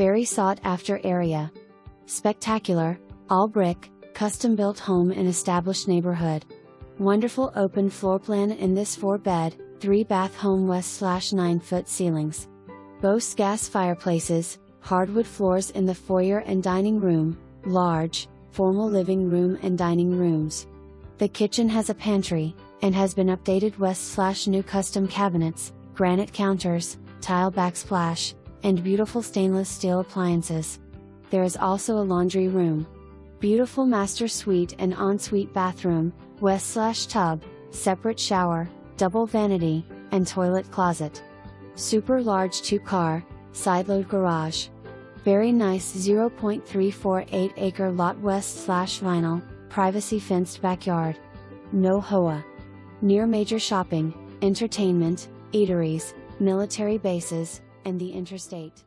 Very sought after area. Spectacular, all brick, custom built home in established neighborhood. Wonderful open floor plan in this 4-bed, 3-bath home west/9-foot ceilings. Boasts gas fireplaces, hardwood floors in the foyer and dining room, large, formal living room and dining rooms. The kitchen has a pantry, and has been updated west/new custom cabinets, granite counters, tile backsplash, and beautiful stainless steel appliances. There is also a laundry room. Beautiful master suite and ensuite bathroom, west/tub, separate shower, double vanity, and toilet closet. Super large 2-car, side-load garage. Very nice 0.348 acre lot west/vinyl, privacy fenced backyard. No HOA. Near major shopping, entertainment, eateries, military bases, and the interstate.